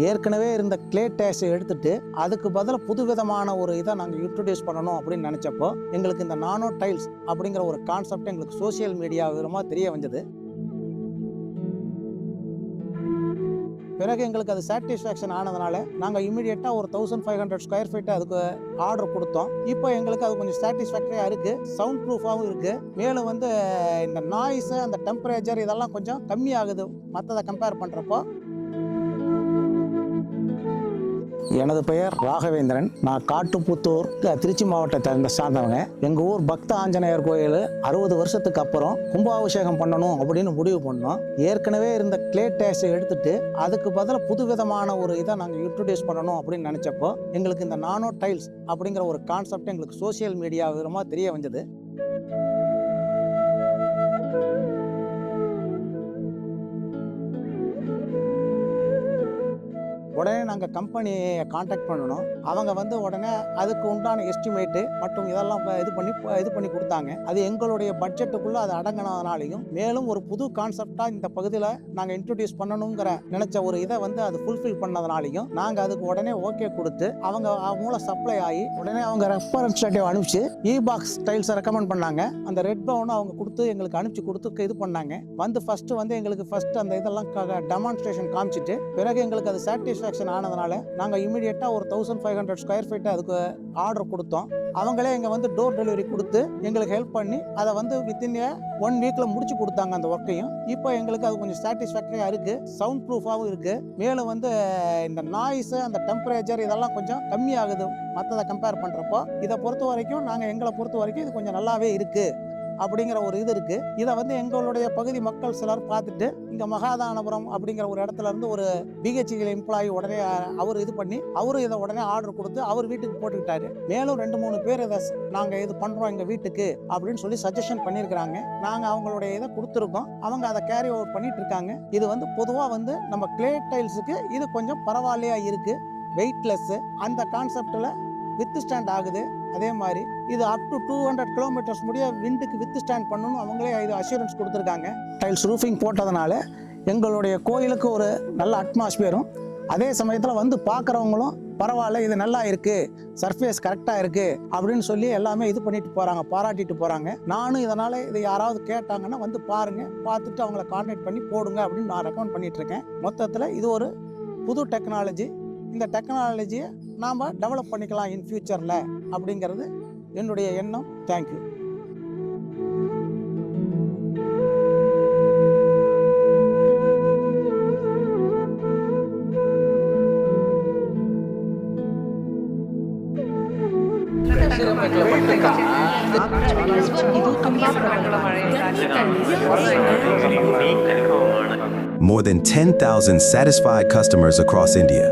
ஏற்கனவே இருந்த கிளே டேக்ஸை எடுத்துட்டு அதுக்கு பதிலாக புது விதமான ஒரு இதை நாங்கள் இன்ட்ரடியூஸ் பண்ணணும் அப்படின்னு நினச்சப்போ எங்களுக்கு இந்த நானோ டைல்ஸ் அப்படிங்கிற ஒரு கான்செப்ட் எங்களுக்கு சோசியல் மீடியா விதமாக தெரிய வந்தது. பிறகு எங்களுக்கு அது சாட்டிஸ்ஃபேக்ஷன் ஆனதுனால நாங்கள் இமீடியட்டாக ஒரு 1500 ஸ்கொயர் ஃபீட் அதுக்கு ஆர்டர் கொடுத்தோம். இப்போ எங்களுக்கு அது கொஞ்சம் சாட்டிஸ்ஃபேக்டரியாக இருக்குது, சவுண்ட் ப்ரூஃபாகவும் இருக்குது. மேலும் இந்த நாய்ஸு, அந்த டெம்பரேச்சர் இதெல்லாம் கொஞ்சம் கம்மியாகுது மற்றதை கம்பேர் பண்ணுறப்போ. எனது பெயர் ராகவேந்திரன். நான் காட்டுப்புத்தூர், திருச்சி மாவட்டத்தை சார்ந்தவங்க. எங்கள் ஊர் பக்த ஆஞ்சநேயர் கோயில் 60 வருஷத்துக்கு அப்புறம் கும்பாபிஷேகம் பண்ணணும் அப்படின்னு முடிவு பண்ணோம். ஏற்கனவே இருந்த கிளே டேக்ஸை எடுத்துட்டு அதுக்கு பதிலாக புது விதமான ஒரு இதை நாங்கள் இன்ட்ரடியூஸ் பண்ணணும் அப்படின்னு நினச்சப்போ எங்களுக்கு இந்த நானோ டைல்ஸ் அப்படிங்கிற ஒரு கான்செப்ட் எங்களுக்கு சோசியல் மீடியா விதமாக தெரிய வந்தது. உடனே நாங்கள் கம்பெனியை காண்டாக்ட் பண்ணணும். அவங்க உடனே அதுக்கு உண்டான எஸ்டிமேட்டு மற்றும் இதெல்லாம் இது பண்ணி கொடுத்தாங்க. அது எங்களுடைய பட்ஜெட்டுக்குள்ளே அது அடங்கினதுனாலையும், மேலும் ஒரு புது கான்செப்டாக இந்த பகுதியில் நாங்கள் இன்ட்ரடியூஸ் பண்ணணுங்கிற நினச்ச ஒரு இதை அது ஃபுல்ஃபில் பண்ணதுனாலையும் நாங்கள் அதுக்கு உடனே ஓகே கொடுத்து அவங்க மூலம் சப்ளை ஆகி உடனே அவங்க ரெப்ரசன்டேட்டிவ் அனுப்பிச்சு பாக்ஸ் டைல்ஸை ரெக்கமெண்ட் பண்ணாங்க. அந்த ரெட் பவுன் அவங்க கொடுத்து எங்களுக்கு அனுப்பிச்சு கொடுத்து இது பண்ணாங்க. ஃபஸ்ட்டு எங்களுக்கு அந்த இதெல்லாம் டெமான்ஸ்ட்ரேஷன் காமிச்சிட்டு பிறகு எங்களுக்கு அது சாட்டிஸ்ஃபேக்ஷன் ஆனதுனால நாங்கள் இமீடியட்டாக ஒரு 1500 ஸ்கொயர் ஃபீட் அதுக்கு ஆர்டர் கொடுத்தோம். அவங்களே இங்கே டோர் டெலிவரி கொடுத்து எங்களுக்கு ஹெல்ப் பண்ணி அதை வித்தின் 1 வீக்கில் முடிச்சு கொடுத்தாங்க அந்த ஒர்க்கையும். இப்போ எங்களுக்கு அது கொஞ்சம் சாட்டிஸ்ஃபேக்டரியாக இருக்குது, சவுண்ட் ப்ரூஃபாகவும் இருக்குது. மேலும் இந்த நாய்ஸு, அந்த டெம்பரேச்சர் இதெல்லாம் கொஞ்சம் கம்மியாகுது மற்றதை கம்பேர் பண்ணுறப்போ. இதை எங்களை பொறுத்த வரைக்கும் இது கொஞ்சம் நல்லாவே இருக்குது அப்படிங்கிற ஒரு இது இருக்குது. இதை எங்களுடைய பகுதி மக்கள் சிலர் பார்த்துட்டு இங்கே மகாதானபுரம் அப்படிங்கிற ஒரு இடத்துல இருந்து ஒரு பிஹெச்இ எம்ப்ளாயி உடனே அவர் இது பண்ணி அவரும் இதை உடனே ஆர்டர் கொடுத்து அவர் வீட்டுக்கு போட்டுக்கிட்டாரு. மேலும் 2-3 பேர் இதை நாங்கள் இது பண்ணுறோம் எங்கள் வீட்டுக்கு அப்படின்னு சொல்லி சஜஷன் பண்ணியிருக்கிறாங்க. நாங்கள் அவங்களுடைய இதை கொடுத்துருக்கோம். அவங்க அதை கேரி ஓவர் பண்ணிட்டு இருக்காங்க. இது பொதுவாக நம்ம கிளே டைல்ஸுக்கு இது கொஞ்சம் பரவாயில்லையா இருக்குது, வெயிட்லெஸ்ஸு, அந்த கான்செப்டில் வித் ஸ்டாண்ட் ஆகுது. அதே மாதிரி இது அப் டு 200 கிலோமீட்டர்ஸ் முடிய விண்டுக்கு வித் ஸ்டாண்ட் பண்ணணும் அவங்களே இது அஷூரன்ஸ் கொடுத்துருக்காங்க. டைல்ஸ் ரூஃபிங் போட்டதுனால எங்களுடைய கோயிலுக்கு ஒரு நல்ல அட்மாஸ்பியரும், அதே சமயத்தில் பார்க்குறவங்களும் பரவாயில்ல இது நல்லா இருக்குது, சர்ஃபேஸ் கரெக்டாக இருக்குது அப்படின்னு சொல்லி எல்லாமே இது பண்ணிட்டு போகிறாங்க, பாராட்டிட்டு போகிறாங்க. நானும் இதனால் இது யாராவது கேட்டாங்கன்னா பாருங்கள், பார்த்துட்டு அவங்கள கான்டாக்ட் பண்ணி போடுங்க அப்படின்னு நான் ரெக்கமெண்ட் பண்ணிகிட்ருக்கேன். மொத்தத்தில் இது ஒரு புது டெக்னாலஜி. இந்த டெக்னாலஜியை நாம் டெவலப் பண்ணிக்கலாம் இன் ஃபியூச்சரில் அப்படிங்கிறது என்னுடைய எண்ணம். Thank you. More than 10,000 satisfied customers across India.